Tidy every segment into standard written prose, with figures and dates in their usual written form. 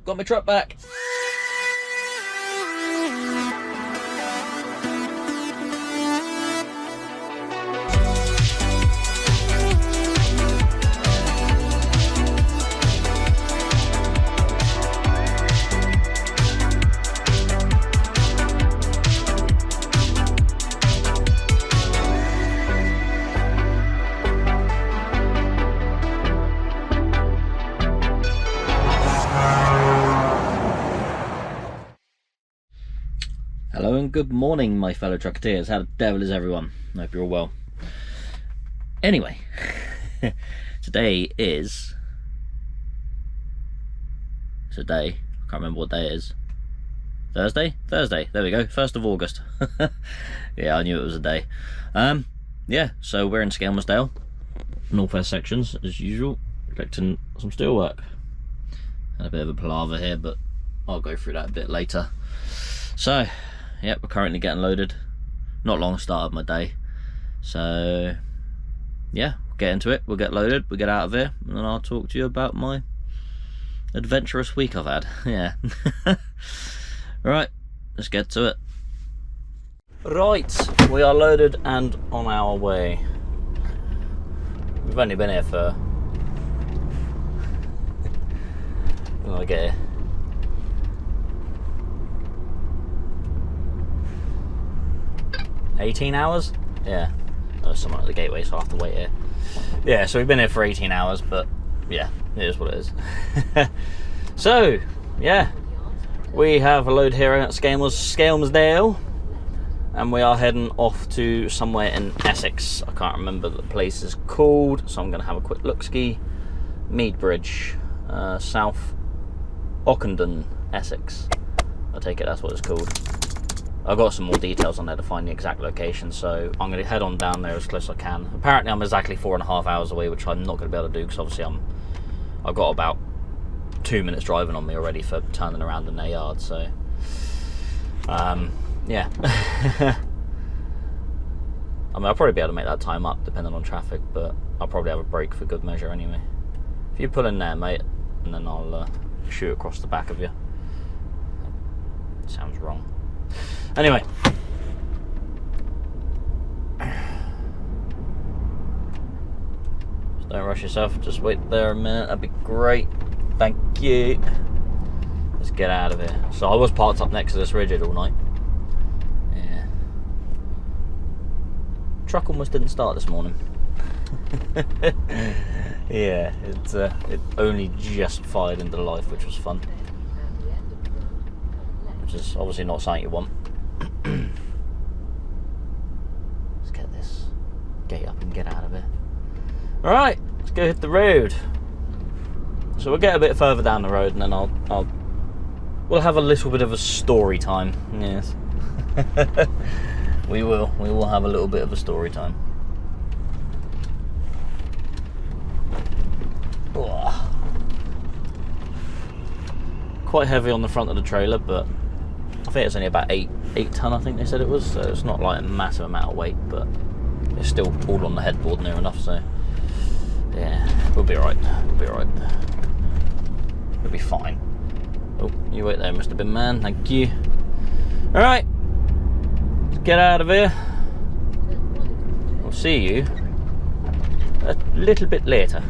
got my truck back. Hello and good morning, my fellow trucketeers. How the devil is everyone? I hope you're all well. Anyway, today is... It's a day. I can't remember what day it is. Thursday? Thursday. There we go. 1st of August. Yeah, I knew it was a day. Yeah, so we're in Skelmersdale. Northwest sections, as usual. Collecting some steelwork. Had a bit of a palaver here, but I'll go through that a bit later. So... Yep, we're currently getting loaded. Not long started my day. So, yeah, we'll get into it. We'll get loaded, we'll get out of here, and then I'll talk to you about my adventurous week I've had. Yeah. Right, let's get to it. Right, we are loaded and on our way. We've only been here for... when I get here. 18 hours? Yeah. There's someone at the gateway, so I'll have to wait here. Yeah, so we've been here for 18 hours, but yeah, it is what it is. So, yeah, we have a load here at Skelmersdale, and we are heading off to somewhere in Essex. I can't remember what the place is called, so I'm going to have a quick look-ski. Meadbridge, South Ockenden, Essex. I take it that's what it's called. I've got some more details on there to find the exact location, so I'm going to head on down there as close as I can. Apparently I'm exactly 4.5 hours away, which I'm not going to be able to do because obviously I've got about 2 minutes driving on me already for turning around in their yard, so yeah. I mean, I'll probably be able to make that time up depending on traffic, but I'll probably have a break for good measure anyway. If you pull in there, mate, and then I'll shoot across the back of you. Sounds wrong. Anyway, just don't rush yourself, just wait there a minute, that'd be great, thank you. Let's get out of here. So I was parked up next to this rigid all night. Yeah. Truck almost didn't start this morning. Yeah, it only just fired into life, which was fun. Which is obviously not something you want. Let's get this gate up and get out of here. Alright, let's go hit the road. So we'll get a bit further down the road and then we'll have a little bit of a story time. Yes. We will have a little bit of a story time. Oh. Quite heavy on the front of the trailer, but I think it's only about 8 ton, I think they said it was, so it's not like a massive amount of weight, but it's still all on the headboard near enough, so yeah, we'll be alright, we'll be fine. Oh, you wait there, Mr. Bin Man, thank you. Alright, let's get out of here. I'll see you a little bit later.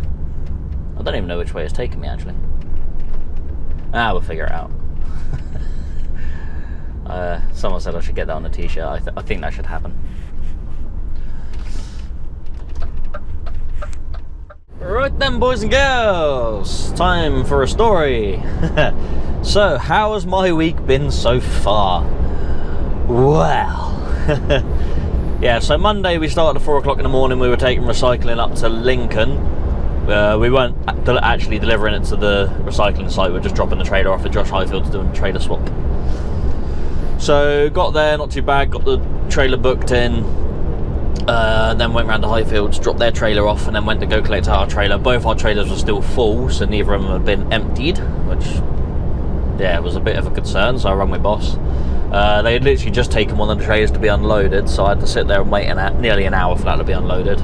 I don't even know which way it's taking me, actually. We'll figure it out. Someone said I should get that on a t-shirt. I think that should happen. Right then, boys and girls, time for a story. So, how has my week been so far? Well, yeah, so Monday we started at 4 o'clock in the morning. We were taking recycling up to Lincoln. We weren't actually delivering it to the recycling site, we were just dropping the trailer off at Josh Highfield's doing a trailer swap. So got there, not too bad, got the trailer booked in, then went round to Highfields, dropped their trailer off, and then went to go collect our trailer. Both our trailers were still full, so neither of them had been emptied, which, yeah, was a bit of a concern, so I rang my boss. They had literally just taken one of the trailers to be unloaded, so I had to sit there and wait nearly an hour for that to be unloaded.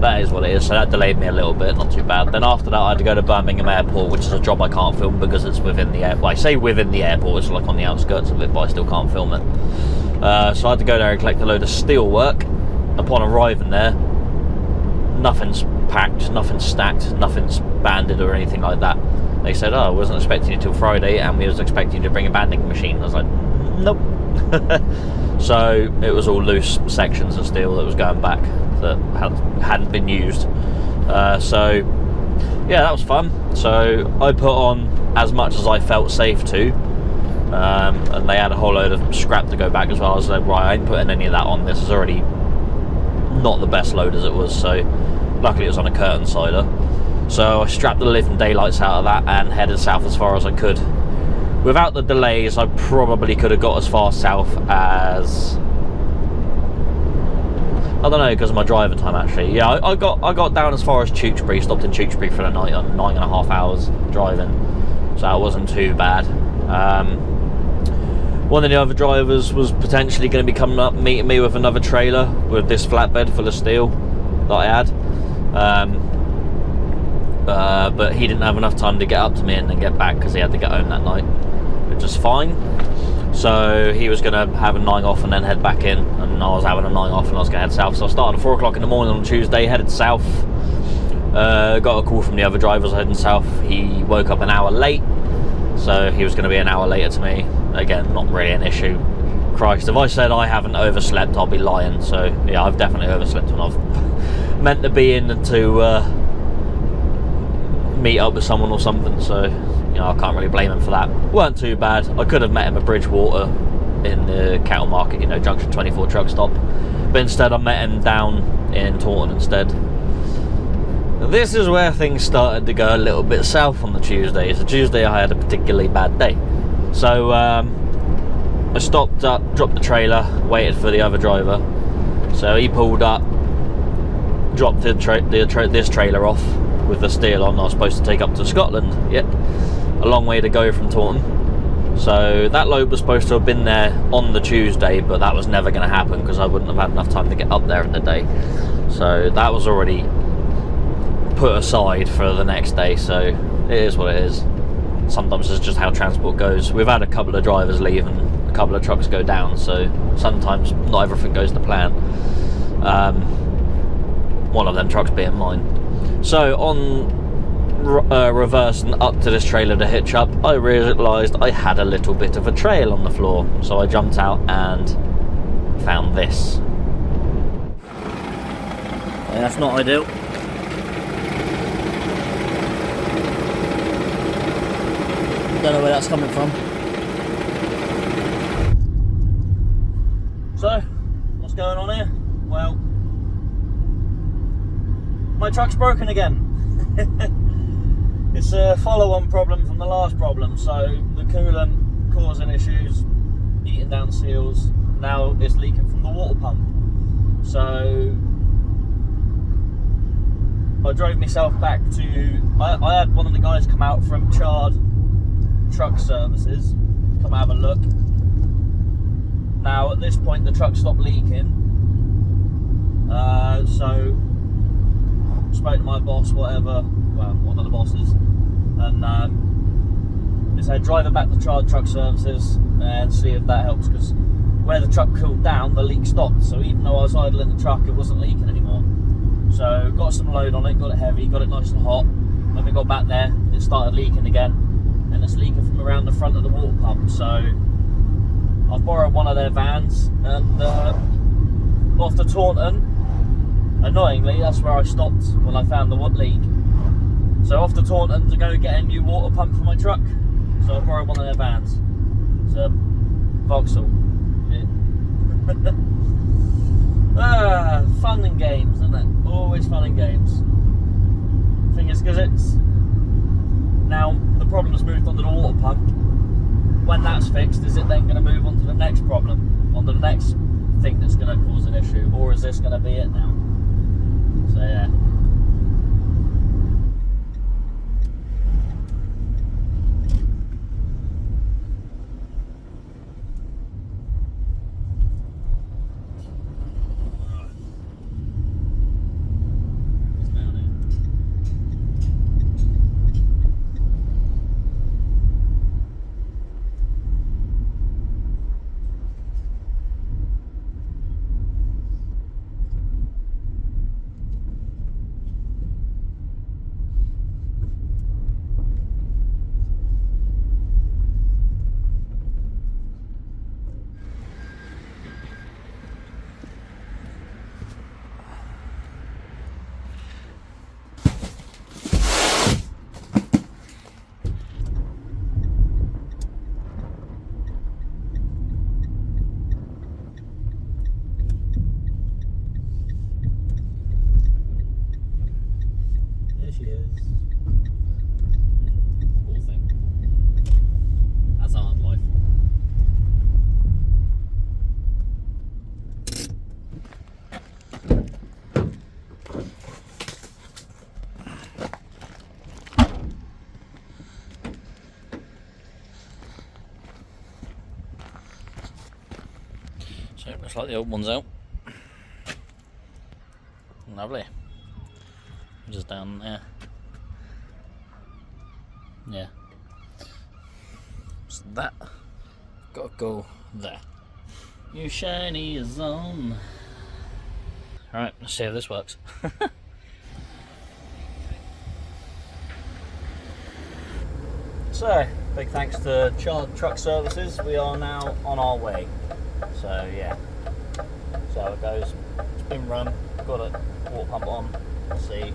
that is what it is. So that delayed me a little bit, not too bad. Then after that I had to go to Birmingham Airport, which is a job I can't film because it's within the airport. Well, I say within the airport, it's like on the outskirts of it, but I still can't film it. So I had to go there and collect a load of steel work. Upon arriving there, nothing's packed, nothing's stacked, nothing's banded or anything like that. They said, oh, I wasn't expecting you till Friday, and we was expecting you to bring a banding machine. I was like, nope. So it was all loose sections of steel that was going back that hadn't been used. So yeah, that was fun. So I put on as much as I felt safe to, and they had a whole load of scrap to go back as well. I was like, right, I ain't putting any of that on. This is already not the best load as it was. So luckily it was on a curtain sider. So I strapped the living daylights out of that and headed south as far as I could. Without the delays, I probably could have got as far south as, I don't know, because of my driving time actually. Yeah, I got down as far as Tewkesbury, stopped in Tewkesbury for the night on 9.5 hours driving. So that wasn't too bad. One of the other drivers was potentially going to be coming up, meeting me with another trailer with this flatbed full of steel that I had. But he didn't have enough time to get up to me and then get back because he had to get home that night, which is fine. So he was going to have a 9 off and then head back in, and I was having a 9 off and I was going to head south. So I started at 4 o'clock in the morning on Tuesday, headed south. Got a call from the other drivers heading south. He woke up an hour late, so he was going to be an hour later to me. Again, not really an issue. Christ, if I said I haven't overslept, I'll be lying. So yeah, I've definitely overslept when I've meant to be in to meet up with someone or something. So you know, I can't really blame him for that. Weren't too bad. I could have met him at Bridgewater in the cattle market, you know, Junction 24 truck stop, but instead I met him down in Taunton instead. This is where things started to go a little bit south on the Tuesday. So Tuesday I had a particularly bad day. So I stopped up, dropped the trailer, waited for the other driver. So he pulled up, dropped this trailer off with the steel on. I was supposed to take up to Scotland. Yep, a long way to go from Taunton. So that load was supposed to have been there on the Tuesday, but that was never going to happen because I wouldn't have had enough time to get up there in the day. So that was already put aside for the next day. So it is what it is. Sometimes it's just how transport goes. We've had a couple of drivers leave and a couple of trucks go down, so sometimes not everything goes to plan. One of them trucks being mine. So on reversing up to this trailer to hitch up, I realised I had a little bit of a trail on the floor. So I jumped out and found this. Yeah, that's not ideal. Don't know where that's coming from. So, what's going on here? Well, my truck's broken again. It's a follow-on problem from the last problem. So the coolant causing issues, eating down seals. Now it's leaking from the water pump. So I drove myself back to. I had one of the guys come out from Chard Truck Services, come have a look. Now at this point the truck stopped leaking, so spoke to my boss, whatever, well, one of the bosses, and he said drive it back to Chard Truck Services and see if that helps, because where the truck cooled down the leak stopped. So even though I was idling the truck, it wasn't leaking anymore. So got some load on it, got it heavy, got it nice and hot. When we got back there it started leaking again, and it's leaking from around the front of the water pump. So I've borrowed one of their vans and off to Taunton. Annoyingly, that's where I stopped when I found the wood leak. So off to Taunton to go get a new water pump for my truck. So I borrowed one of their vans. It's a Vauxhall. Yeah. Fun and games, isn't it? Always fun and games. Thing is, because it's now the problem has moved onto the water pump. When that's fixed, is it then going to move on to the next problem, onto the next thing that's going to cause an issue, or is this going to be it now? So yeah. Looks like the old one's out. Lovely. Just down there. Yeah. So that gotta go there. You shiny is on. Alright, let's see if this works. So, big thanks to Chard Truck Services. We are now on our way. So yeah, so how it goes. It's been run, got a water pump on. Let's see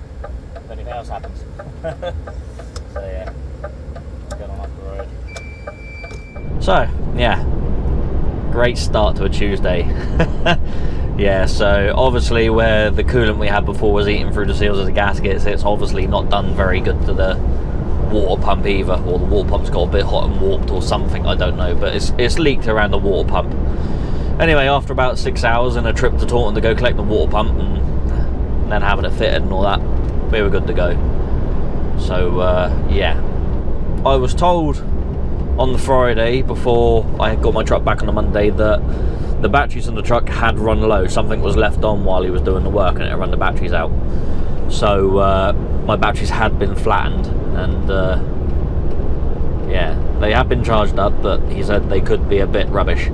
if anything else happens. So yeah, get on up the road. So yeah, great start to a Tuesday. Yeah, so obviously where the coolant we had before was eating through the seals of the gaskets, it's obviously not done very good to the water pump either, or the water pump's got a bit hot and warped or something, I don't know, but it's leaked around the water pump. Anyway, after about 6 hours and a trip to Taunton to go collect the water pump and then having it fitted and all that, we were good to go. So yeah, I was told on the Friday before I got my truck back on the Monday that the batteries in the truck had run low. Something was left on while he was doing the work and it had run the batteries out. So my batteries had been flattened, and yeah, they had been charged up, but he said they could be a bit rubbish.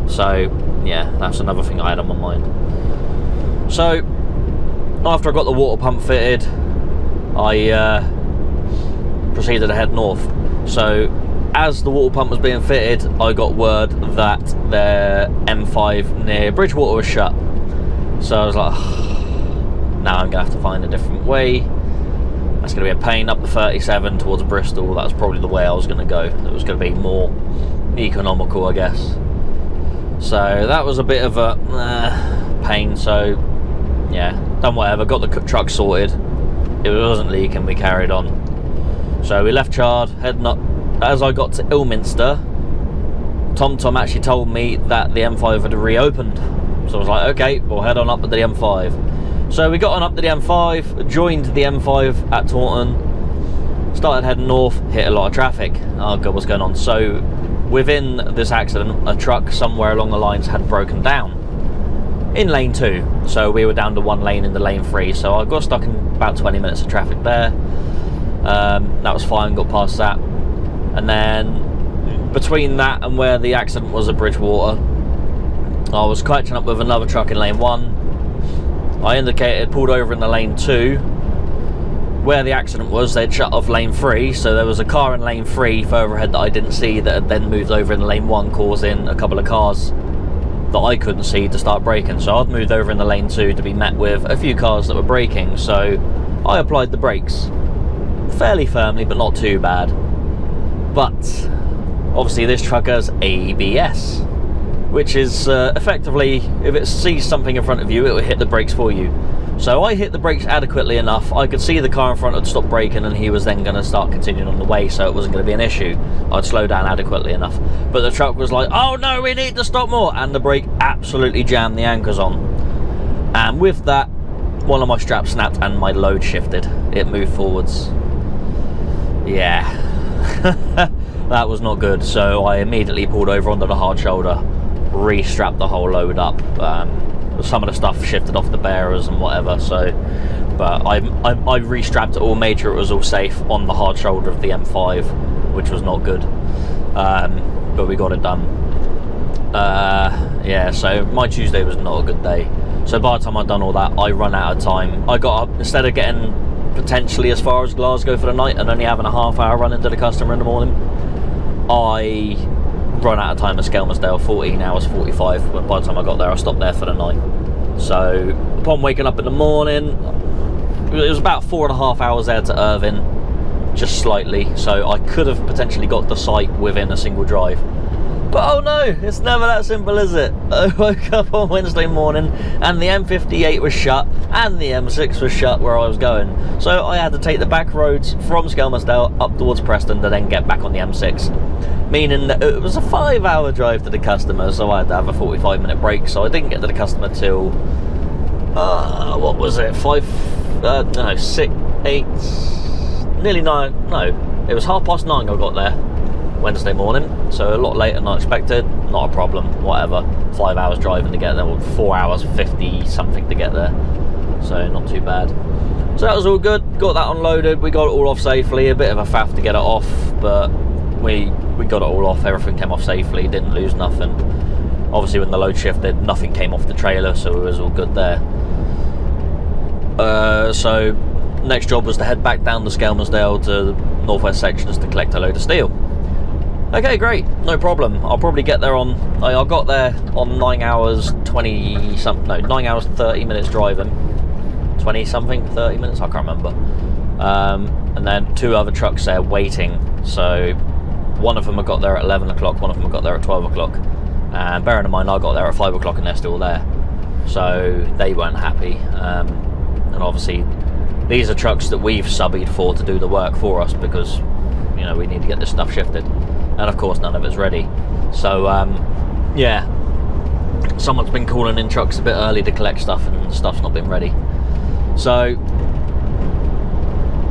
So yeah, that's another thing I had on my mind. So after I got the water pump fitted, I proceeded to head north. So as the water pump was being fitted, I got word that the M5 near Bridgewater was shut. So I was like, now I'm gonna have to find a different way. That's gonna be a pain up the 37 towards Bristol. That was probably the way I was gonna go. It was gonna be more economical, I guess. So that was a bit of a pain. So yeah, done whatever, got the truck sorted. It wasn't leaking, we carried on. So we left Chard, heading up. As I got to Ilminster, Tom actually told me that the M5 had reopened. So I was like, okay, we'll head on up to the M5. So we got on up to the M5, joined the M5 at Taunton, started heading north, hit a lot of traffic. Oh god, what's going on? So within this accident, a truck somewhere along the lines had broken down in lane 2. So we were down to 1 lane in the lane 3. So I got stuck in about 20 minutes of traffic there. That was fine, got past that. And then between that and where the accident was at Bridgewater, I was catching up with another truck in lane 1. I indicated, pulled over in the lane 2. Where the accident was, they'd shut off lane 3, so there was a car in lane 3 further ahead that I didn't see that had then moved over in lane 1, causing a couple of cars that I couldn't see to start braking. So I'd moved over in the lane 2 to be met with a few cars that were braking, so I applied the brakes fairly firmly, but not too bad. But obviously this truck has ABS, which is effectively, if it sees something in front of you, it will hit the brakes for you. So I hit the brakes adequately enough. I could see the car in front had stopped braking, and he was then going to start continuing on the way, so it wasn't going to be an issue. I'd slow down adequately enough. But the truck was like, oh no, we need to stop more, and the brake absolutely jammed the anchors on. And with that, one of my straps snapped and my load shifted. It moved forwards. Yeah. That was not good, so I immediately pulled over onto the hard shoulder, re-strapped the whole load up. Some of the stuff shifted off the bearers and whatever, so but I re-strapped it all, made sure it was all safe on the hard shoulder of the M5, which was not good, but we got it done. Yeah, so my Tuesday was not a good day. So by the time I'd done all that, I run out of time. I got up, instead of getting potentially as far as Glasgow for the night and only having a half-hour run into the customer in the morning, I run out of time at Skelmersdale, 14 hours 45. But by the time I got there, I stopped there for the night. So upon waking up in the morning, it was about 4.5 hours there to Irvine, just slightly, so I could have potentially got the site within a single drive. But oh no, it's never that simple, is it? I woke up on Wednesday morning and the M58 was shut and the M6 was shut where I was going. So I had to take the back roads from Skelmersdale up towards Preston to then get back on the M6. Meaning that it was a 5-hour drive to the customer, so I had to have a 45-minute break. So I didn't get to the customer till, what was it, 6, 8, nearly 9, no, it was 9:30 I got there. Wednesday morning, so a lot later than I expected. Not a problem, whatever. 5 hours driving to get there, or 4 hours 50 something to get there, so not too bad. So that was all good. Got that unloaded. We got it all off safely. A bit of a faff to get it off, but we got it all off. Everything came off safely. Didn't lose nothing. Obviously, when the load shifted, nothing came off the trailer, so it was all good there. So next job was to head back down to Skelmersdale to the northwest sections to collect a load of steel. Okay, great, no problem. I'll probably get there on. I got there on 9 hours 20 something. No, 9 hours 30 minutes driving. 20 something, 30 minutes, I can't remember. And then 2 other trucks there waiting. So one of them I got there at 11 o'clock, one of them I got there at 12 o'clock. And bearing in mind I got there at 5 o'clock and they're still there. So they weren't happy. And obviously these are trucks that we've subbied for to do the work for us, because you know we need to get this stuff shifted, and of course none of it's ready. So yeah, someone's been calling in trucks a bit early to collect stuff, and stuff's not been ready. So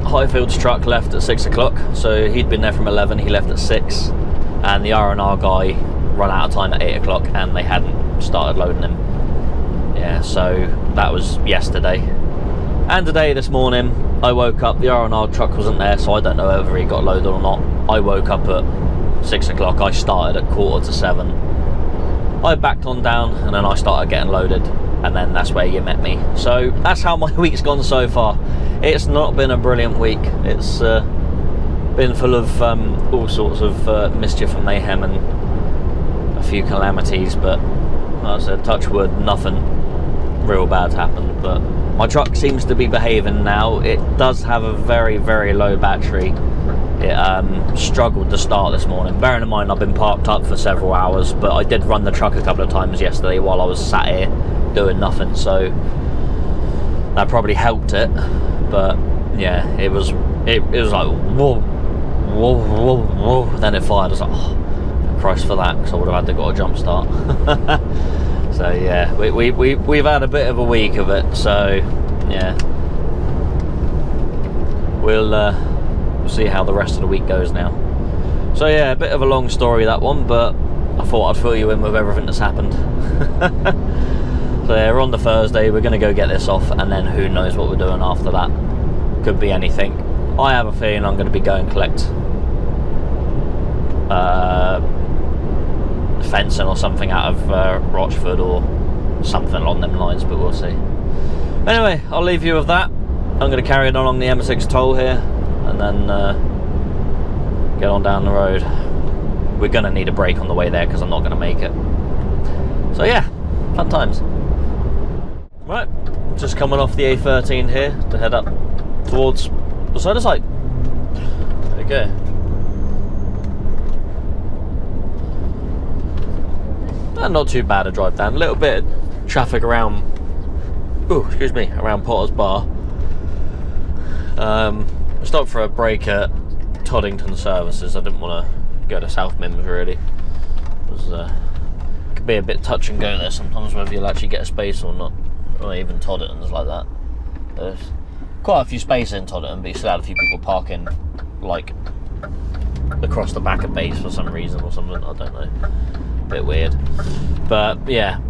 Highfield's truck left at 6 o'clock, so he'd been there from 11, he left at 6, and the R&R guy run out of time at 8 o'clock and they hadn't started loading him. Yeah, so that was yesterday. And today, this morning, I woke up, the R&R truck wasn't there, so I don't know whether he got loaded or not. I woke up at 6 o'clock, I started at 6:45. I backed on down, and then I started getting loaded, and then that's where you met me. So that's how my week's gone so far. It's not been a brilliant week. It's been full of all sorts of mischief and mayhem and a few calamities, but like I said, touch wood, nothing real bad happened. But my truck seems to be behaving now. It does have a very, very low battery. It struggled to start this morning. Bearing in mind I've been parked up for several hours, but I did run the truck a couple of times yesterday while I was sat here doing nothing, so that probably helped it. But yeah, it was like whoa, whoa, whoa, whoa. Then it fired. I was like, oh, Christ for that, because I would have had to got a jump start. So yeah, we've had a bit of a week of it. So yeah, we'll see how the rest of the week goes now. So yeah, a bit of a long story that one, but I thought I'd fill you in with everything that's happened. So yeah, we're on the Thursday, we're going to go get this off, and then who knows what we're doing after that. Could be anything. I have a feeling I'm going to be going collect fencing or something out of Rochford or something along them lines, but we'll see. Anyway, I'll leave you with that. I'm going to carry it along the M6 toll here, and then get on down the road. We're going to need a break on the way there because I'm not going to make it. So yeah, fun times. Right, just coming off the A13 here to head up towards the side of sight. Okay. And not too bad a drive down. A little bit of traffic around, around Potter's Bar. Stopped for a break at Toddington Services. I didn't want to go to South Mims really. It was could be a bit touch and go there sometimes whether you'll actually get a space or not. Or even Toddington's like that. There's quite a few spaces in Toddington, but you still had a few people parking like across the back of base for some reason or something. I don't know. Bit weird, but yeah.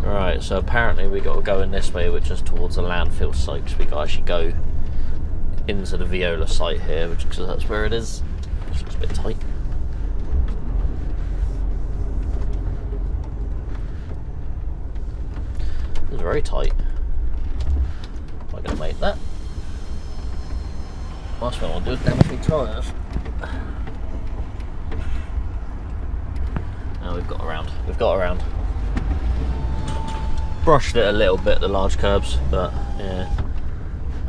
Right, so apparently we got to go in this way, which is towards the landfill site, because we got to actually go into the Viola site here, which because that's where it is. Which looks a bit tight. It's very tight. Am I going to make that? Last one I'll do is damage my tyres. No, we've got around. Brushed it a little bit, the large curbs, but yeah,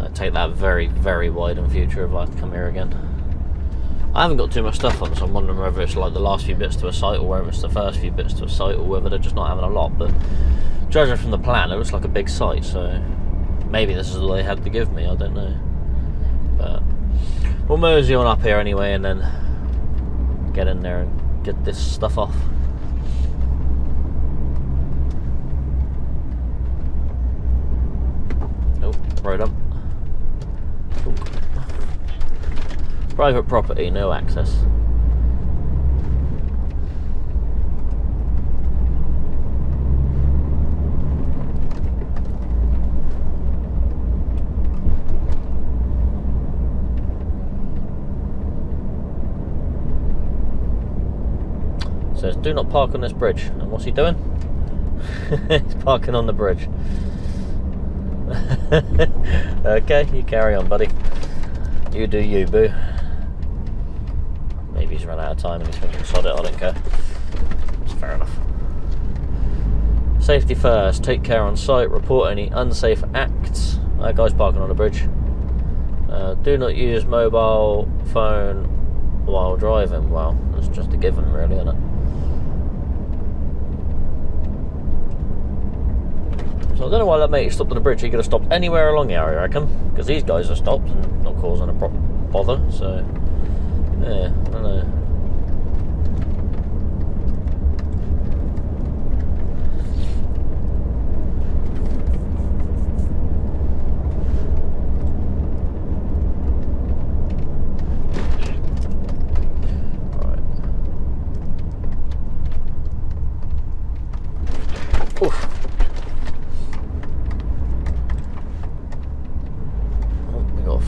I'd take that very, very wide in future if I have to come here again. I haven't got too much stuff on, so I'm wondering whether it's like the last few bits to a site, or whether it's the first few bits to a site, or whether they're just not having a lot. But judging from the plan, it looks like a big site, so maybe this is all they had to give me, I don't know. But we'll mosey on up here anyway, and then get in there and get this stuff off. Road up. Private property, no access. Says, do not park on this bridge. And what's he doing? He's parking on the bridge. Okay, you carry on, buddy. You do you, boo. Maybe he's run out of time and he's thinking, sod it, I don't care. It's fair enough. Safety first, take care on site, report any unsafe acts. That guy's parking on the bridge. Do not use mobile phone while driving. Well, that's just a given, really, isn't it? So I don't know why that mate stopped on the bridge. He could have stopped anywhere along the area, I reckon, because these guys are stopped and not causing a bother. So yeah, I don't know. Right. Oof.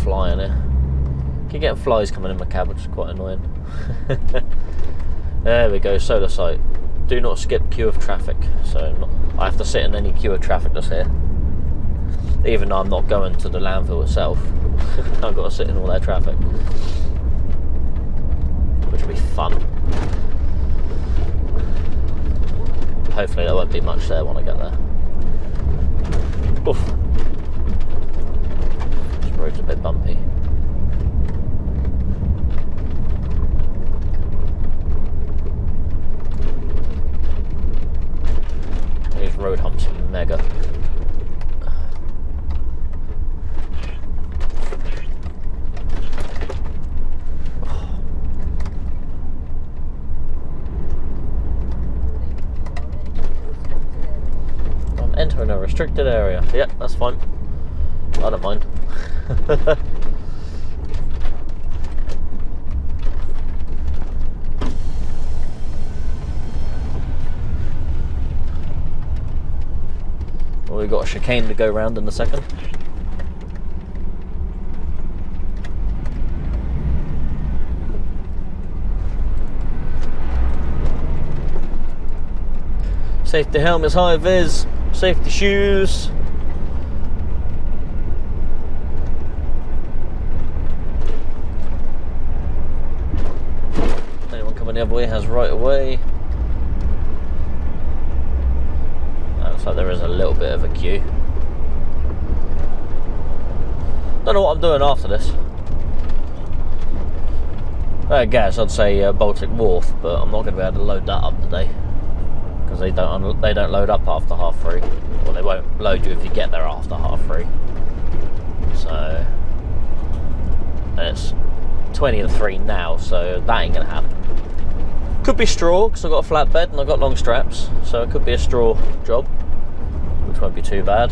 Fly in here. Keep getting flies coming in my cab, which is quite annoying. There we go, solar site. Do not skip queue of traffic. So I have to sit in any queue of traffic that's here. Even though I'm not going to the landfill itself. I've got to sit in all their traffic. Which will be fun. Hopefully there won't be much there when I get there. Oof. Road's a bit bumpy. These road humps are mega. I'm entering a restricted area. Yep, that's fine. I don't mind. Well, we've got a chicane to go round in a second. Safety helmets, high vis, safety shoes. The other way has right away. Looks like there is a little bit of a queue. Don't know what I'm doing after this. I guess I'd say Baltic Wharf, but I'm not going to be able to load that up today because they don't load up after 3:30. Well, they won't load you if you get there after 3:30. So it's 20 to 3 now, so that ain't going to happen. Could be straw, because I've got a flatbed and I've got long straps, so it could be a straw job, which won't be too bad.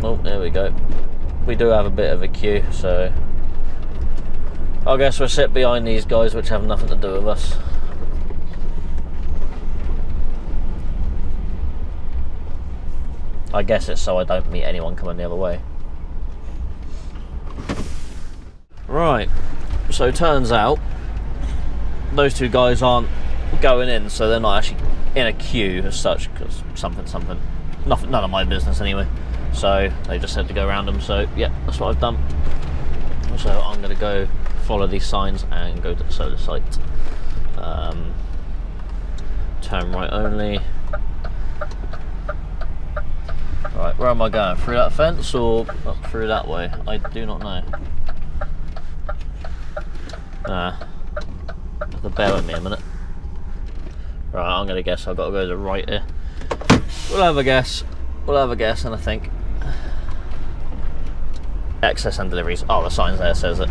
Oh, there we go. We do have a bit of a queue, so I guess we'll sit behind these guys, which have nothing to do with us. I guess it's so I don't meet anyone coming the other way. Right, so turns out those two guys aren't going in, so they're not actually in a queue as such, because something, none of my business anyway. So they just said to go around them, so yeah, that's what I've done. So I'm going to go follow these signs and go to the solar site. Turn right only. Right, where am I going? Through that fence or up through that way? I do not know. Have to bear with me a minute. Right, I'm gonna guess I've got to go to the right here. We'll have a guess, and I think excess and deliveries. Oh, the signs there says it.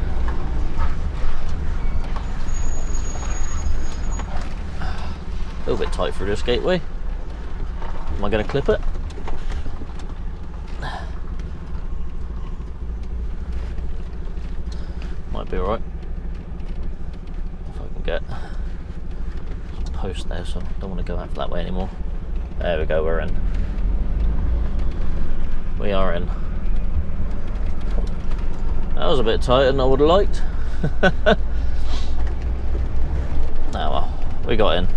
A little bit tight through this gateway. Am I gonna clip it? might be alright. If I can get some post there, so I don't want to go out that way anymore. There we go, we're in. We are in. That was a bit tighter than I would have liked. Oh well, we got in.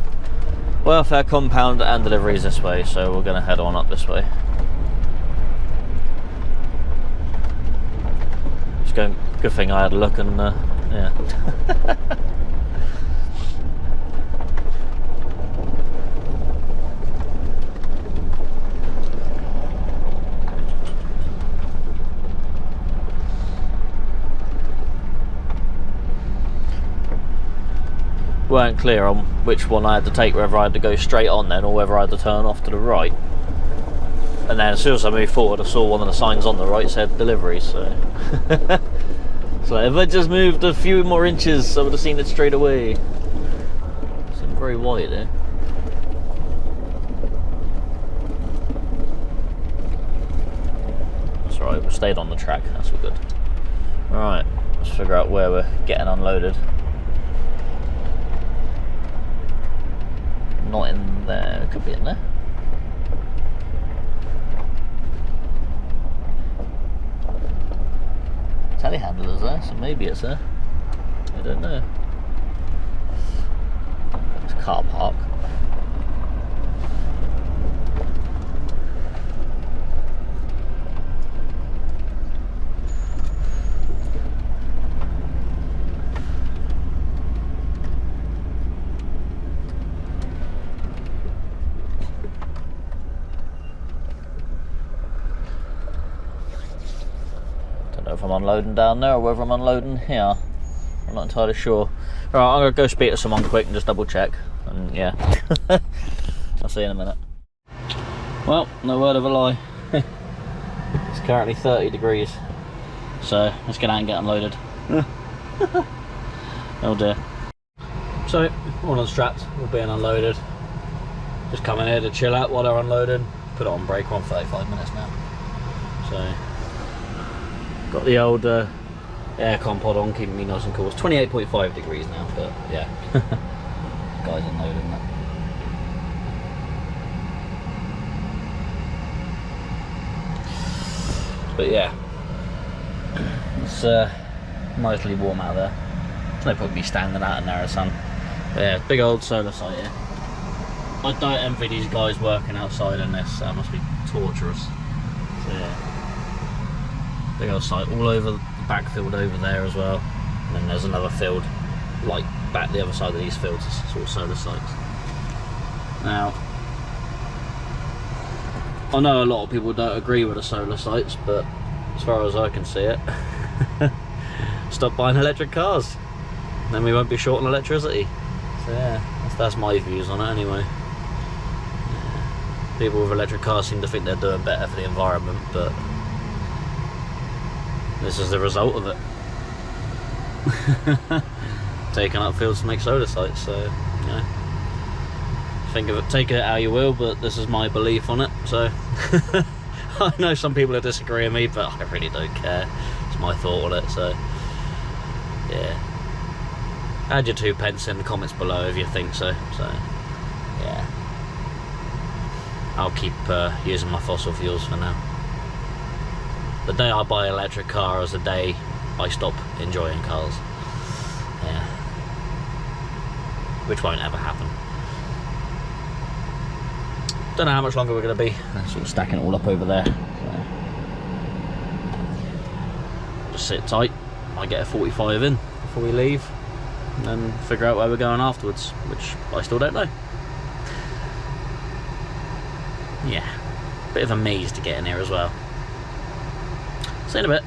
Welfare compound and deliveries this way, so we're going to head on up this way. Just going. Good thing I had a look and yeah. Weren't clear on which one I had to take, whether I had to go straight on then or whether I had to turn off to the right. And then as soon as I moved forward I saw one of the signs on the right said delivery, so so if I just moved a few more inches I would have seen it straight away. Seemed very wide there. That's alright, we stayed on the track, that's all good. Alright, let's figure out where we're getting unloaded. Not in there, it could be in there. Telehandlers there, so maybe it's there. I don't know. It's a car park. If I'm unloading down there or whether I'm unloading here, I'm not entirely sure. Right, I'm gonna go speak to someone quick and just double check, and yeah. I'll see you in a minute. Well, no word of a lie. It's currently 30 degrees, so let's get out and get unloaded. Oh dear. So all unstrapped, we're being unloaded. Just coming here to chill out while they're unloading. Put it on break. We're on 35 minutes now, so got the old aircon pod on, keeping me nice and cool. It's 28.5 degrees now, but yeah. Guys unloading that. But yeah, it's nicely warm out there. There's no point me standing out in there, sun. But yeah, big old solar site here. I don't envy these guys working outside in this. That must be torturous. So yeah. Big old site all over the backfield over there as well, and then there's another field like back the other side of these fields. It's all solar sites. Now I know a lot of people don't agree with the solar sites, but as far as I can see it, stop buying electric cars, then we won't be short on electricity. So yeah, that's my views on it anyway. Yeah. People with electric cars seem to think they're doing better for the environment, but this is the result of it. Taking up fields to make solar sites, so you know, think of it, take it how you will, but this is my belief on it. So I know some people will disagree with me, but I really don't care. It's my thought on it. So yeah, add your 2 pence in the comments below if you think so. So yeah, I'll keep using my fossil fuels for now. The day I buy an electric car is the day I stop enjoying cars. Yeah. Which won't ever happen. Don't know how much longer we're going to be. Sort of stacking it all up over there. So just sit tight. Might get a 45 in before we leave, and then figure out where we're going afterwards, which I still don't know. Yeah. Bit of a maze to get in here as well. See you in a bit.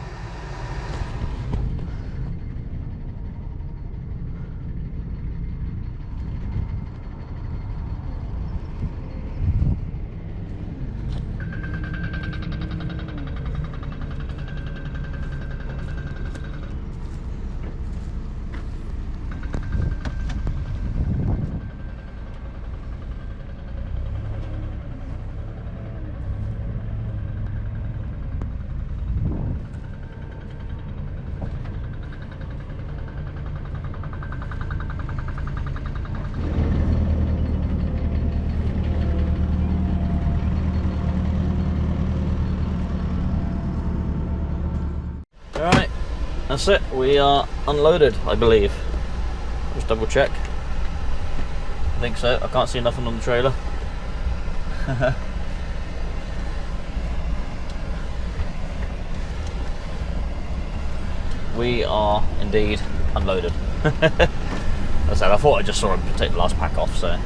Alright, that's it. We are unloaded, I believe. Just double check. I think so. I can't see nothing on the trailer. We are indeed unloaded. I said, I thought I just saw him take the last pack off, so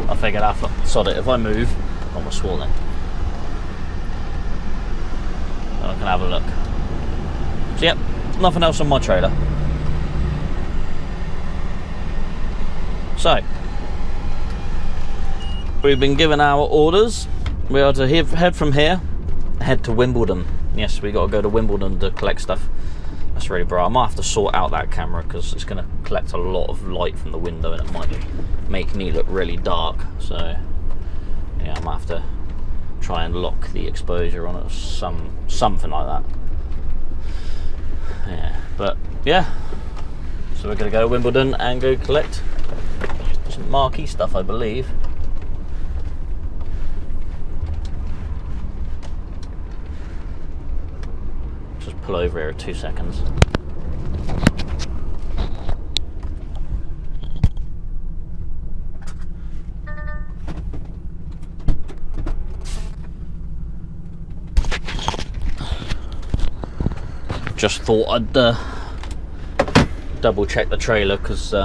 I figured sod it, if I move, I'm almost swollen. Then I can have a look. So yep, nothing else on my trailer. So, we've been given our orders. We are to head from here, head to Wimbledon. Yes, we got to go to Wimbledon to collect stuff. That's really bright. I might have to sort out that camera because it's going to collect a lot of light from the window and it might make me look really dark. So yeah, I might have to try and lock the exposure on it, something like that. Yeah, but yeah. So we're going to go to Wimbledon and go collect some marquee stuff, I believe. Just pull over here 2 seconds. Just thought I'd double check the trailer because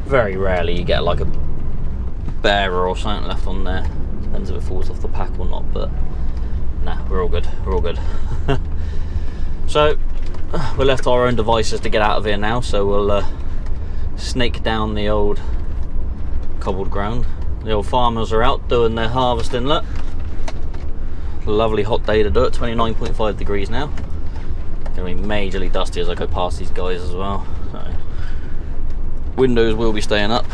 very rarely you get like a bearer or something left on there. Depends if it falls off the pack or not, but nah, we're all good. We're all good. So we left our own devices to get out of here now, so we'll snake down the old cobbled ground. The old farmers are out doing their harvesting. Look, lovely hot day to do it. 29.5 degrees now. Gonna be majorly dusty as I go past these guys as well. So windows will be staying up.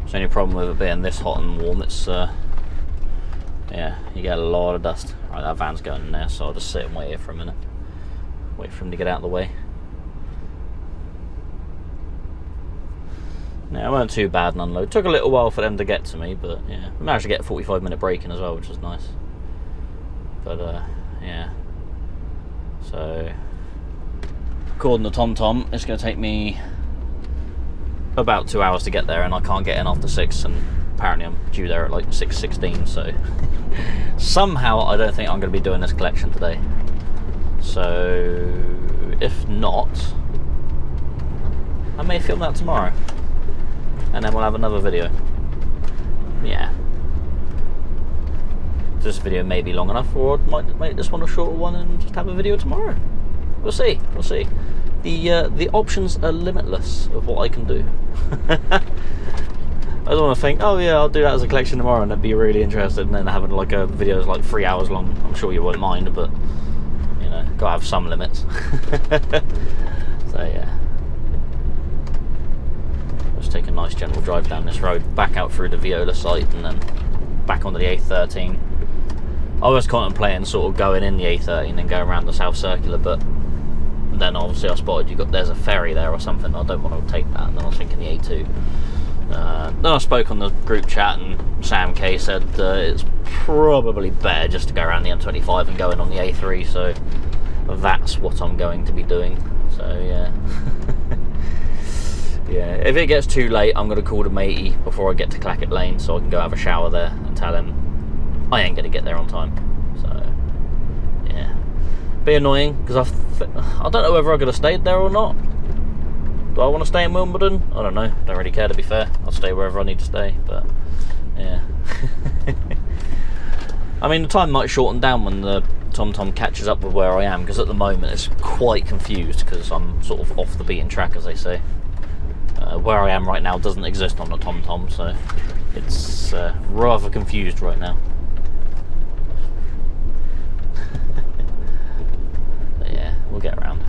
The only problem with it being this hot and warm, it's yeah, you get a lot of dust. Right, that van's going in there, so I'll just sit and wait here for a minute. Wait for him to get out of the way. Yeah, it weren't too bad an unload. Took a little while for them to get to me, but yeah, we managed to get a 45-minute break in as well, which was nice. But yeah, so according to TomTom, it's going to take me about 2 hours to get there, and I can't get in after 6, and apparently I'm due there at like 6:16, so somehow I don't think I'm going to be doing this collection today. So if not, I may film that tomorrow, and then we'll have another video. Yeah, this video may be long enough, or I might make this one a shorter one and just have a video tomorrow. We'll see, we'll see. The options are limitless of what I can do. I don't want to think, oh yeah, I'll do that as a collection tomorrow, and I'd be really interested, and then having like a video that's like 3 hours long. I'm sure you won't mind, but you know, gotta have some limits. So yeah, let's take a nice gentle drive down this road, back out through the Viola site, and then back onto the A13. I was contemplating sort of going in the A13 and going around the South Circular, but then obviously I spotted there's a ferry there or something. I don't want to take that, and then I was thinking the A2. Then I spoke on the group chat, and Sam K said it's probably better just to go around the M25 and go in on the A3, so that's what I'm going to be doing. So yeah. Yeah, if it gets too late, I'm going to call the matey before I get to Clackett Lane so I can go have a shower there and tell him I ain't going to get there on time. So yeah, be annoying because I don't know whether I'm going to stay there or not. Do I want to stay in Wimbledon? I don't know. Don't really care, to be fair. I'll stay wherever I need to stay, but yeah. I mean, the time might shorten down when the TomTom catches up with where I am, because at the moment it's quite confused because I'm sort of off the beaten track, as they say. Where I am right now doesn't exist on the TomTom, so it's rather confused right now. But yeah, we'll get around.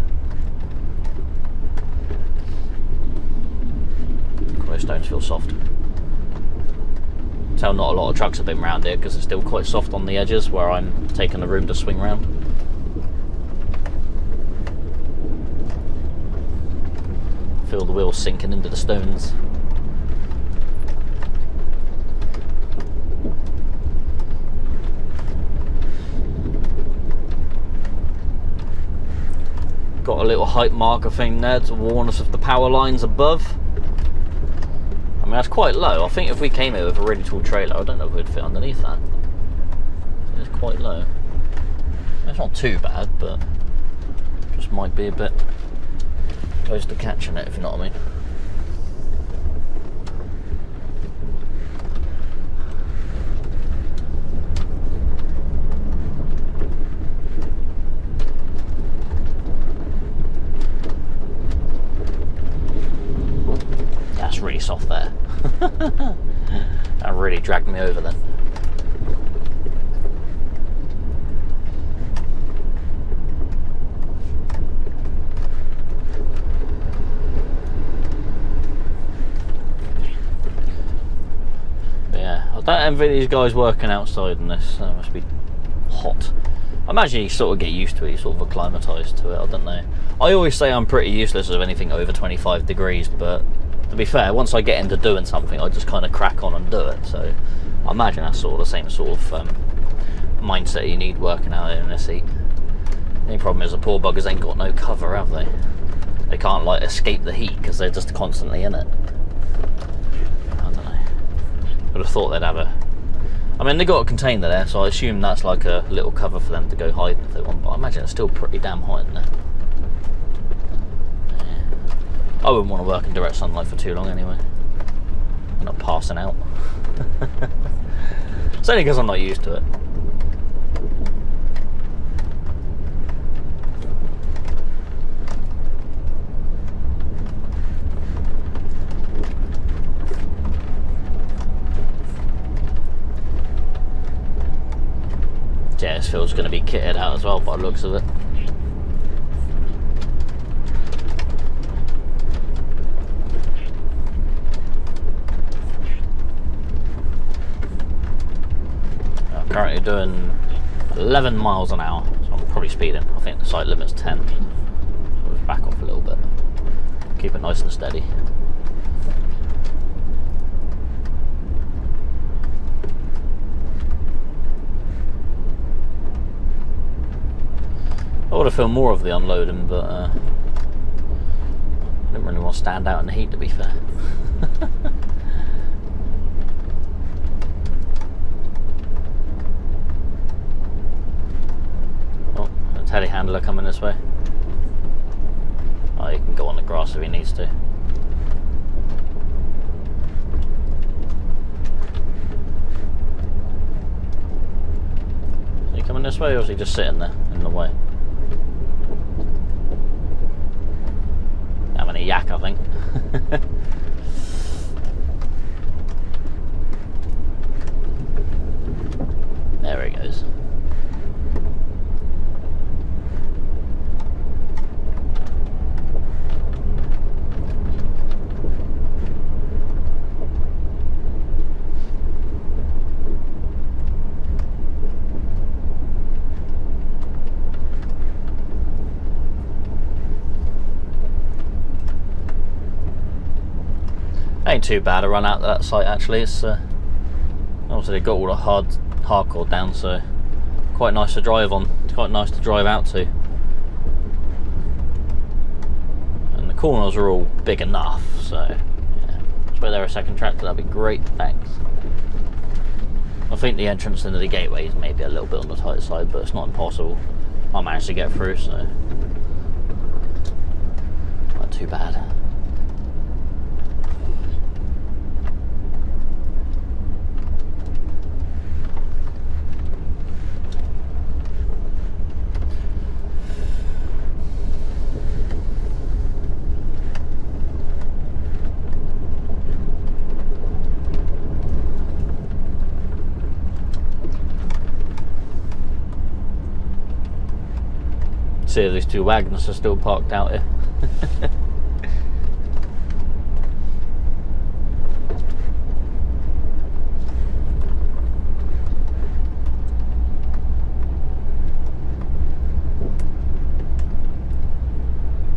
Those stones feel soft. Tell not a lot of trucks have been around here because it's still quite soft on the edges where I'm taking the room to swing round. feel the wheels sinking into the stones. Got a little height marker thing there to warn us of the power lines above. I mean, that's quite low. I think if we came here with a really tall trailer, I don't know if we'd fit underneath that. It's quite low. It's not too bad, but just might be a bit close to catching it, if you know what I mean. That's really soft there. That really dragged me over then. I don't envy these guys working outside in this. It must be hot. I imagine you sort of get used to it, you sort of acclimatise to it, I don't know. I always say I'm pretty useless of anything over 25 degrees, but to be fair, once I get into doing something, I just kind of crack on and do it. So I imagine that's sort of the same sort of mindset you need working out in this heat. The only problem is the poor buggers ain't got no cover, have they? They can't like escape the heat because they're just constantly in it. I would have thought they'd have a... I mean, they got a container there, so I assume that's like a little cover for them to go hide if they want, but I imagine it's still pretty damn hot in there. Yeah. I wouldn't want to work in direct sunlight for too long anyway. I'm not passing out. It's only because I'm not used to it. Yeah, this feels going to be kitted out as well by the looks of it. I'm currently doing 11 miles an hour, so I'm probably speeding. I think the site limit's 10. So we'll back off a little bit. Keep it nice and steady. I would have filmed more of the unloading, but I didn't really want to stand out in the heat, to be fair. Oh, a telehandler coming this way. Oh, he can go on the grass if he needs to. Is he coming this way, or is he just sitting there in the way? Having a yak, I think. There he goes. Ain't too bad a run out to that site actually. It's obviously they've got all the hardcore down, so quite nice to drive on. It's quite nice to drive out to. And the corners are all big enough, so yeah. If there a second tractor, that'd be great, thanks. I think the entrance into the gateway is maybe a little bit on the tight side, but it's not impossible. I managed to get through, so not too bad. See, these two wagons are still parked out here.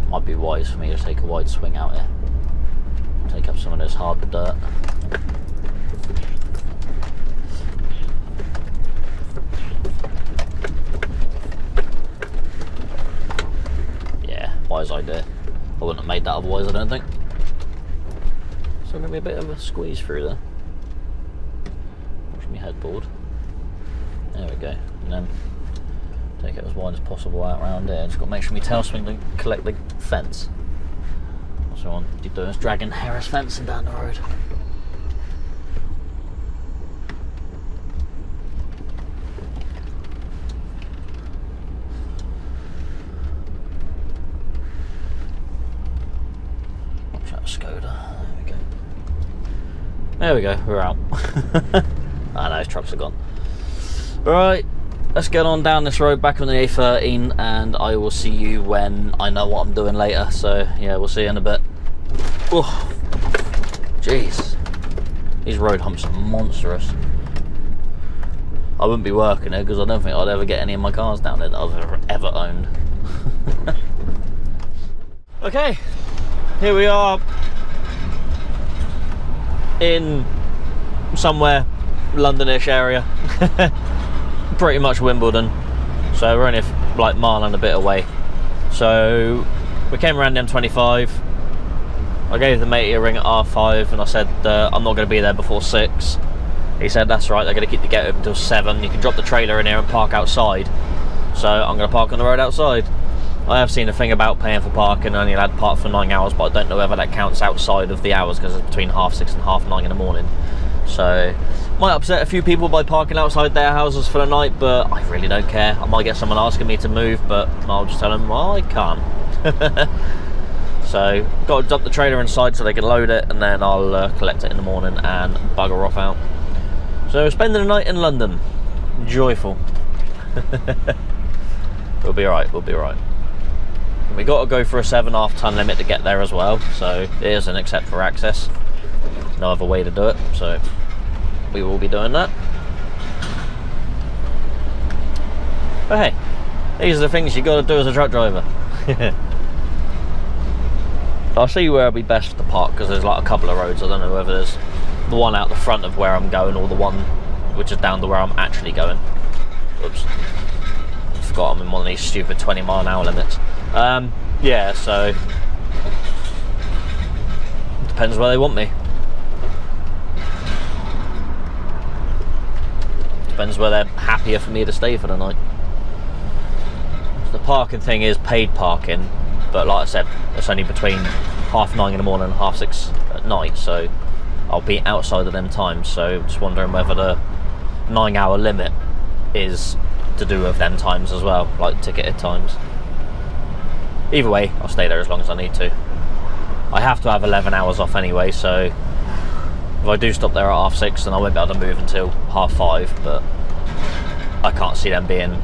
Might be wise for me to take a wide swing out here. hard, the dirt. Yeah, wise idea. I wouldn't have made that otherwise, I don't think. So maybe a bit of a squeeze through there. Watch me headboard. There we go. And then take it as wide as possible out around there. Just got to make sure my tail swing don't collect the fence. That's what I'm doing, is dragging Harris fencing down the road. Watch out, Skoda. There we go, we're out. I know, his trucks are gone. Right, let's get on down this road back on the A13 and I will see you when I know what I'm doing later. So yeah, we'll see you in a bit. Oh, jeez. These road humps are monstrous. I wouldn't be working it because I don't think I'd ever get any of my cars down there that I've ever owned. Okay, here we are in somewhere Londonish area. Pretty much Wimbledon, so we're only like a mile and a bit away. So we came around the M25. I gave the matey a ring at R5 and I said I'm not going to be there before 6. He said that's right, they're going to keep the gate open until 7. You can drop the trailer in here and park outside. So I'm going to park on the road outside. I have seen a thing about paying for parking. I only had park for 9 hours, but I don't know whether that counts outside of the hours because it's between 6:30 and 9:30 in the morning. So might upset a few people by parking outside their houses for the night, but I really don't care. I might get someone asking me to move, but I'll just tell them, well, I can't. So got to dump the trailer inside so they can load it, and then I'll collect it in the morning and bugger off out. So spending the night in London, joyful. We'll be alright, we'll be alright. We got to go for a 7.5 ton limit to get there as well, so it isn't except for access. No other way to do it, so we will be doing that. But hey, these are the things you got to do as a truck driver. I'll see where it'll be best to park because there's like a couple of roads. I don't know whether there's the one out the front of where I'm going or the one which is down to where I'm actually going. Oops, I forgot I'm in one of these stupid 20-mile-an-hour limits. Yeah, so depends where they want me. Depends where they're happier for me to stay for the night. So the parking thing is paid parking, but like I said, it's only between 9:30 in the morning and 6:30 at night, so I'll be outside of them times. So just wondering whether the 9-hour limit is to do with them times as well, like ticketed times. Either way, I'll stay there as long as I need to. I have to have 11 hours off anyway, so if I do stop there at 6:30, then I won't be able to move until 5:30, but I can't see them being,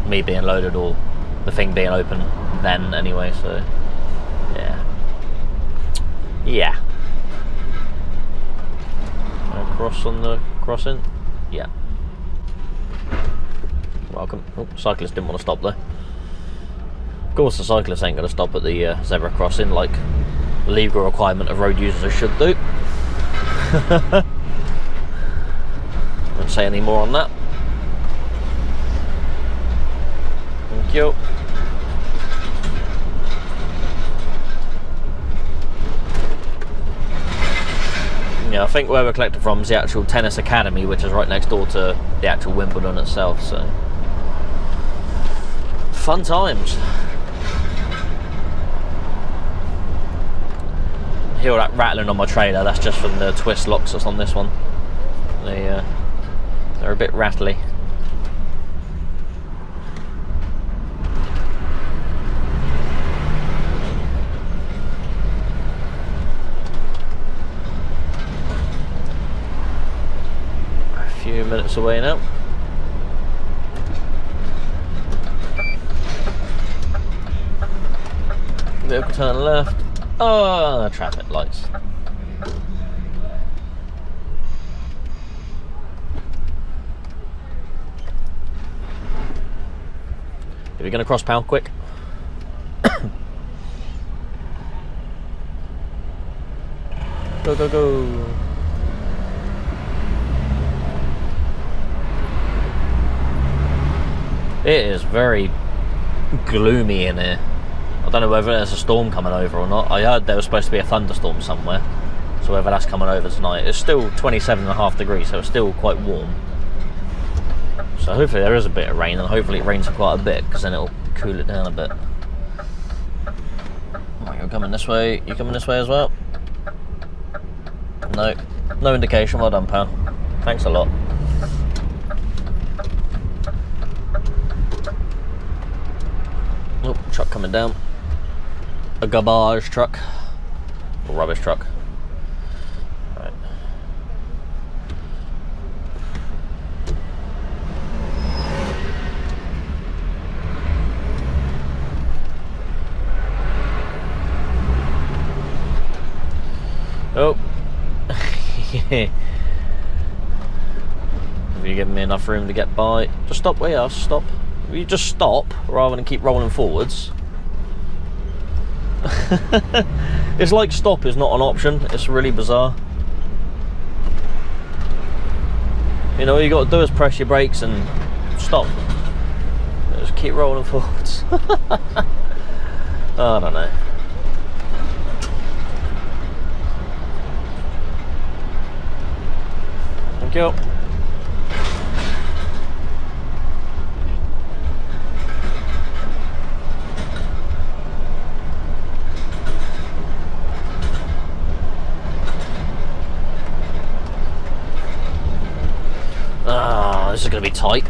me being loaded or the thing being open then anyway, so yeah. Yeah. Cross on the crossing? Yeah. Welcome. Oh, cyclist didn't want to stop there. Of course the cyclist ain't going to stop at the zebra crossing like the legal requirement of road users should do. Won't say any more on that. Thank you. Yeah, I think where we're collecting from is the actual tennis academy, which is right next door to the actual Wimbledon itself, so fun times. Hear all that rattling on my trailer, that's just from the twist locks that's on this one. They're a bit rattly. A few minutes away now. Vehicle turn left. Oh, the traffic lights. If you're going to cross pound, quick. Go, go, go. It is very gloomy in here. I don't know whether there's a storm coming over or not. I heard there was supposed to be a thunderstorm somewhere. So whether that's coming over tonight. It's still 27.5 degrees, so it's still quite warm. So hopefully there is a bit of rain, and hopefully it rains quite a bit, because then it'll cool it down a bit. Oh, you're coming this way. You coming this way as well? No. No indication. Well done, pal. Thanks a lot. Oh, truck coming down. A garbage truck. Or rubbish truck. Right. Oh. Have you given me enough room to get by? Just stop where you are. Stop. You just stop rather than keep rolling forwards. It's like stop is not an option. It's really bizarre. You know, all you got to do is press your brakes and stop. Just keep rolling forwards. I don't know. Thank you. This is going to be tight.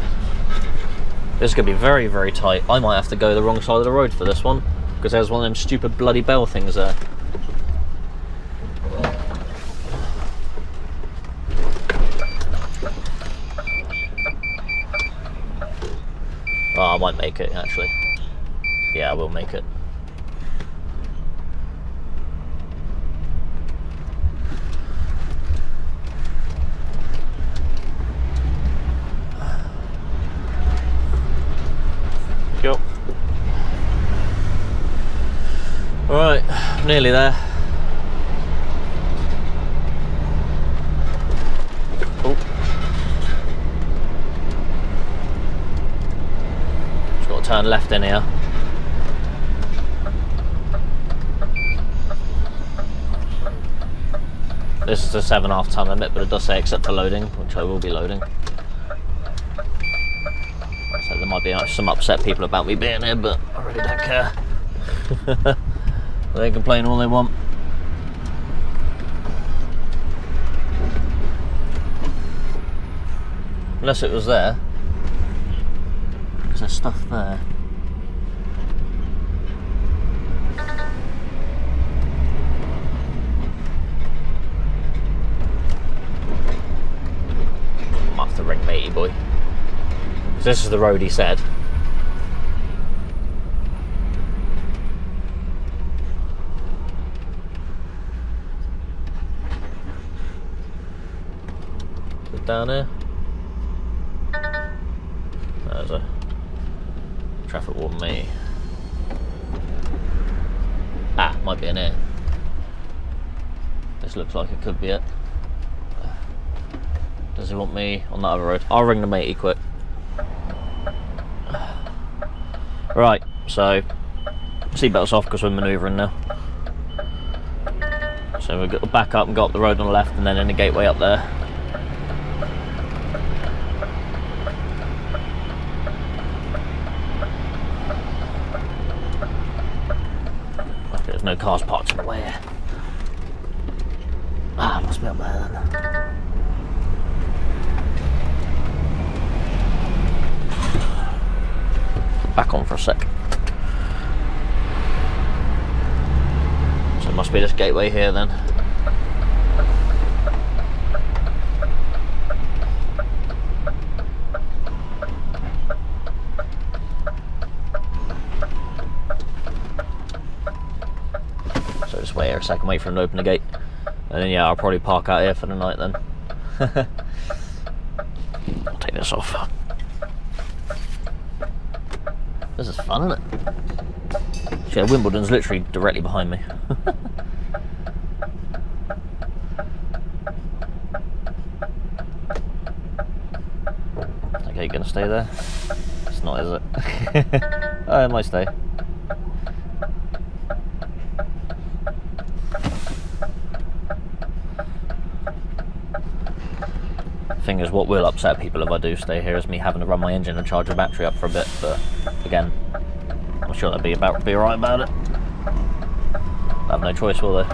This is going to be very, very tight. I might have to go the wrong side of the road for this one, because there's one of them stupid bloody bell things there. Oh, I might make it, actually. Yeah, I will make it. Go. Right, nearly there. Oh. Just got to turn left in here. This is a 7.5 ton limit, but it does say except for loading, which I will be loading. So there might be some upset people about me being here, but I really don't care. They can complain all they want. Unless it was there. Because there's stuff there. I might have to ring matey boy. This is the road he said. Is it down here? There's a traffic warden me. Ah, might be in here. This looks like it could be it. Does he want me on that other road? I'll ring the matey quick. Right, so seatbelts off because we're manoeuvring now. So we've got to back up and go up the road on the left and then in the gateway up there. There's no cars parked in the way here. Ah, must be up there then. Back on for a sec. So it must be this gateway here then. So just wait here a second, wait for him to open the gate. And then yeah, I'll probably park out here for the night then. I'll take this off. This is fun, isn't it? Yeah, Wimbledon's literally directly behind me. stay there? It's not, is it? Oh, it might stay. Thing is, what will upset people if I do stay here is me having to run my engine and charge the battery up for a bit, but again, I'm sure they'll be alright about it. I have no choice, will they?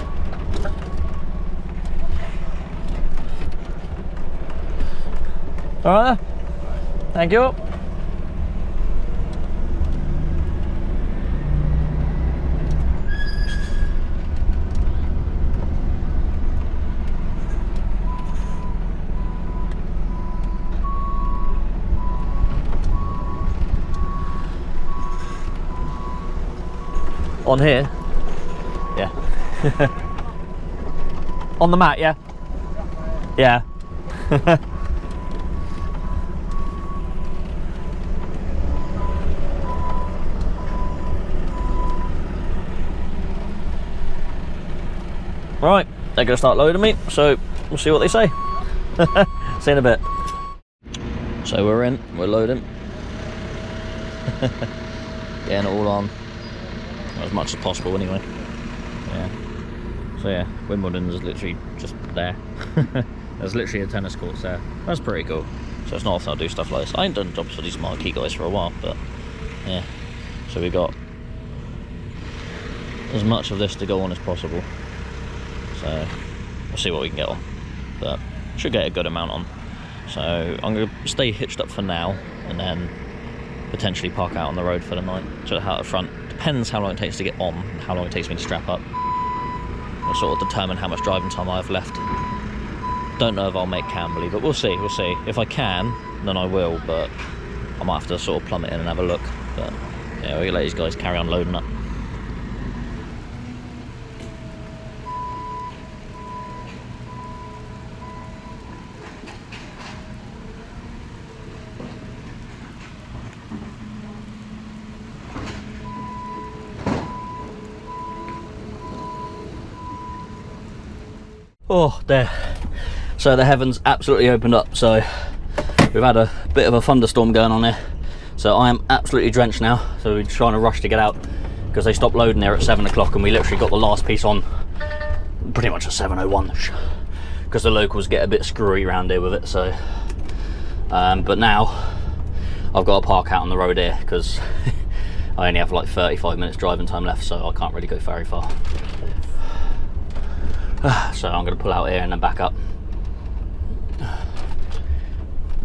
Alright, thank you. On here? Yeah. On the mat, yeah? Yeah. Right, they're going to start loading me, so we'll see what they say. See you in a bit. So we're in, we're loading. Getting it all on. As much as possible anyway. Yeah. So yeah, Wimbledon is literally just there. There's literally a tennis court there. That's pretty cool. So it's not often I do stuff like this. I ain't done jobs for these marquee guys for a while, but yeah. So we got as much of this to go on as possible. So we'll see what we can get on. But should get a good amount on. So I'm going to stay hitched up for now and then potentially park out on the road for the night. So out the front. Depends how long it takes to get on, and how long it takes me to strap up. It'll sort of determine how much driving time I have left. Don't know if I'll make Camberley, but we'll see, we'll see. If I can, then I will, but I might have to sort of plumb it in and have a look. But yeah, we'll let these guys carry on loading up. Oh, there. So the heavens absolutely opened up. So we've had a bit of a thunderstorm going on here. So I am absolutely drenched now. So we're trying to rush to get out because they stopped loading there at 7 o'clock and we literally got the last piece on pretty much at 7:01 because the locals get a bit screwy around here with it. So, but now I've got to park out on the road here because I only have like 35 minutes driving time left, so I can't really go very far. So I'm going to pull out here and then back up.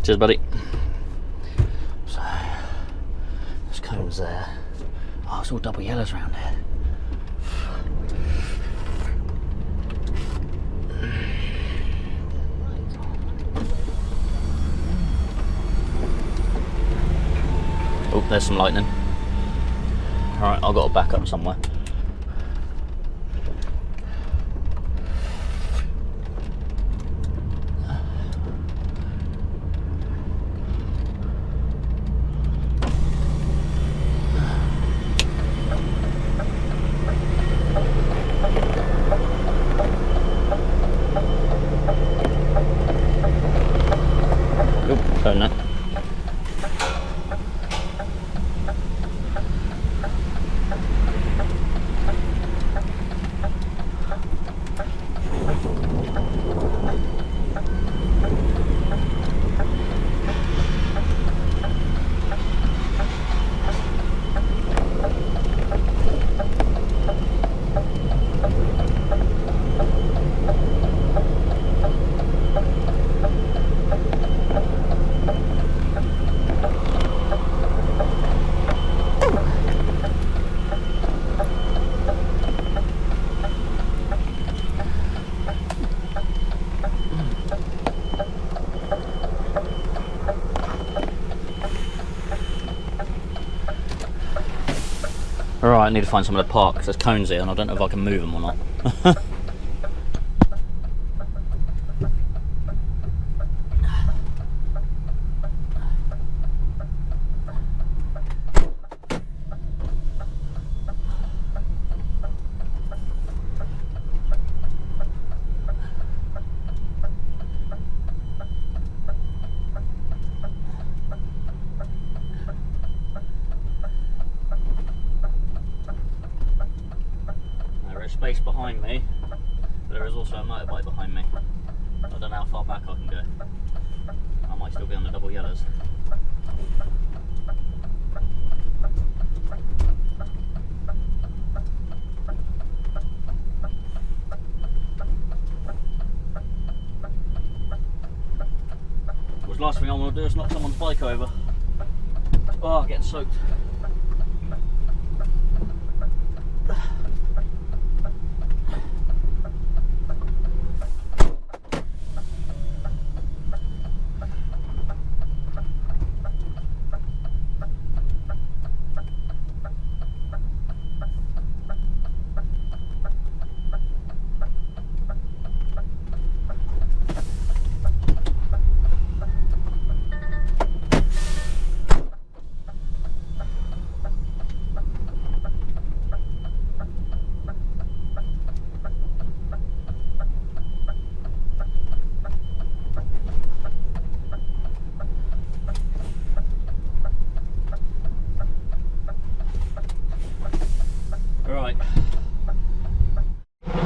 Cheers, buddy. So there's cones there. Oh, it's all double yellows around here. Oh, there's some lightning. Alright, I've got to back up somewhere. Turn that. Alright, I need to find somewhere to park because there's cones here and I don't know if I can move them or not. behind me, but there is also a motorbike behind me. I don't know how far back I can go. I might still be on the double yellows. The last thing I want to do is knock someone's bike over. Oh, getting soaked.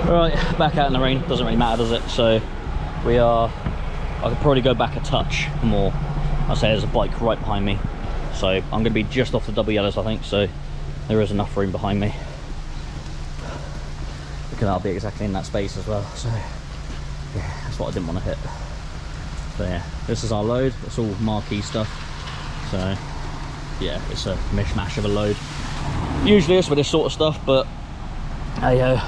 Right, back out in the rain. Doesn't really matter, does it? So we are, I could probably go back a touch more. I say there's a bike right behind me, so I'm going to be just off the double yellows, I think, so there is enough room behind me because I'll be exactly in that space as well. So yeah, that's what I didn't want to hit. So yeah, this is our load. It's all marquee stuff, so yeah, it's a mishmash of a load. Usually it's with this sort of stuff, but hey,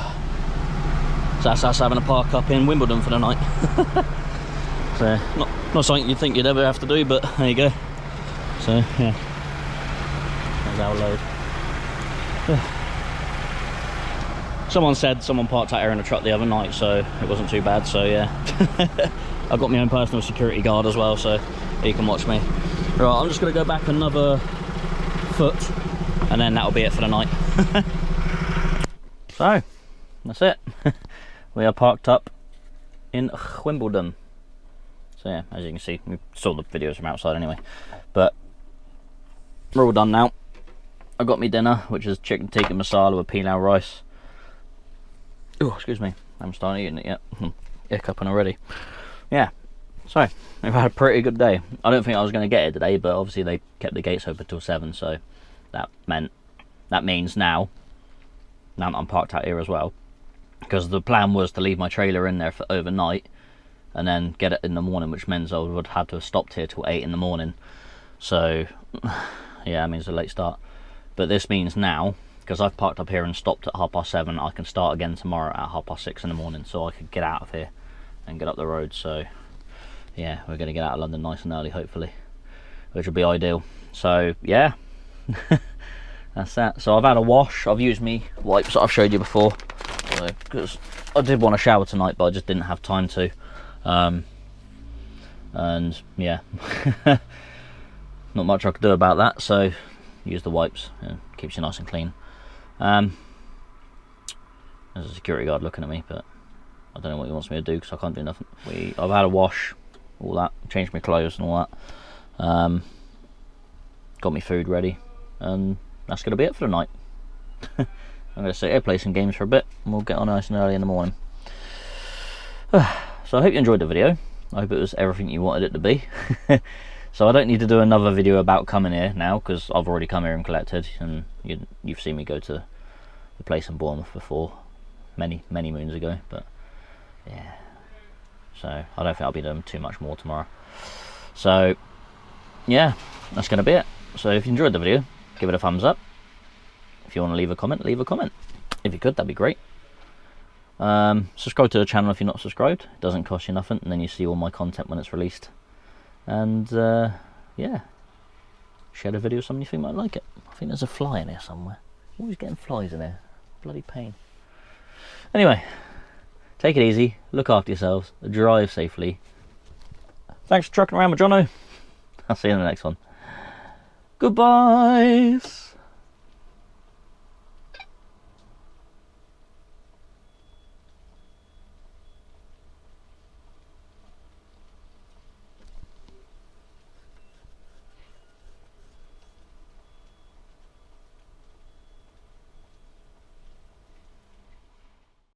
so that's us having a park up in Wimbledon for the night. So not something you'd think you'd ever have to do, but there you go. So yeah, there's our load. Someone said someone parked out here in a truck the other night, so it wasn't too bad. So yeah, I've got my own personal security guard as well, so he can watch me. Right, I'm just going to go back another foot, and then that'll be it for the night. So that's it. We are parked up in Wimbledon. So yeah, as you can see, we saw the videos from outside anyway. But we're all done now. I got me dinner, which is chicken tikka masala with pilau rice. Oh, excuse me, I haven't started eating it yet. Hiccuping already. Yeah, so we've had a pretty good day. I don't think I was going to get it today, but obviously they kept the gates open till 7, so that means now that I'm parked out here as well, because the plan was to leave my trailer in there for overnight and then get it in the morning, which means I would have to have stopped here till 8 in the morning. So yeah, it means a late start. But this means now, because I've parked up here and stopped at 7:30, I can start again tomorrow at 6:30 in the morning, so I could get out of here and get up the road. So yeah, we're going to get out of London nice and early, hopefully, which will be ideal. So yeah, that's that. So I've had a wash. I've used me wipes that I've showed you before, because I did want to shower tonight, but I just didn't have time to. And yeah, not much I could do about that, so use the wipes. Keeps you nice and clean. There's a security guard looking at me, but I don't know what he wants me to do because I can't do nothing. I've had a wash, all that, changed my clothes and all that. Got me food ready, and that's going to be it for the night. I'm going to sit here, play some games for a bit, and we'll get on nice and early in the morning. So I hope you enjoyed the video. I hope it was everything you wanted it to be. So I don't need to do another video about coming here now, because I've already come here and collected, and you've seen me go to the place in Bournemouth before, many moons ago. But yeah, so I don't think I'll be doing too much more tomorrow. So yeah, that's going to be it. So if you enjoyed the video, give it a thumbs up. If you want to leave a comment, leave a comment. If you could, that'd be great. Subscribe to the channel if you're not subscribed. It doesn't cost you nothing, and then you see all my content when it's released. And yeah, share the video with someone you think might like it. I think there's a fly in here somewhere. Always getting flies in here. Bloody pain. Anyway, take it easy, look after yourselves, drive safely. Thanks for trucking around with Jono. I'll see you in the next one. Goodbye.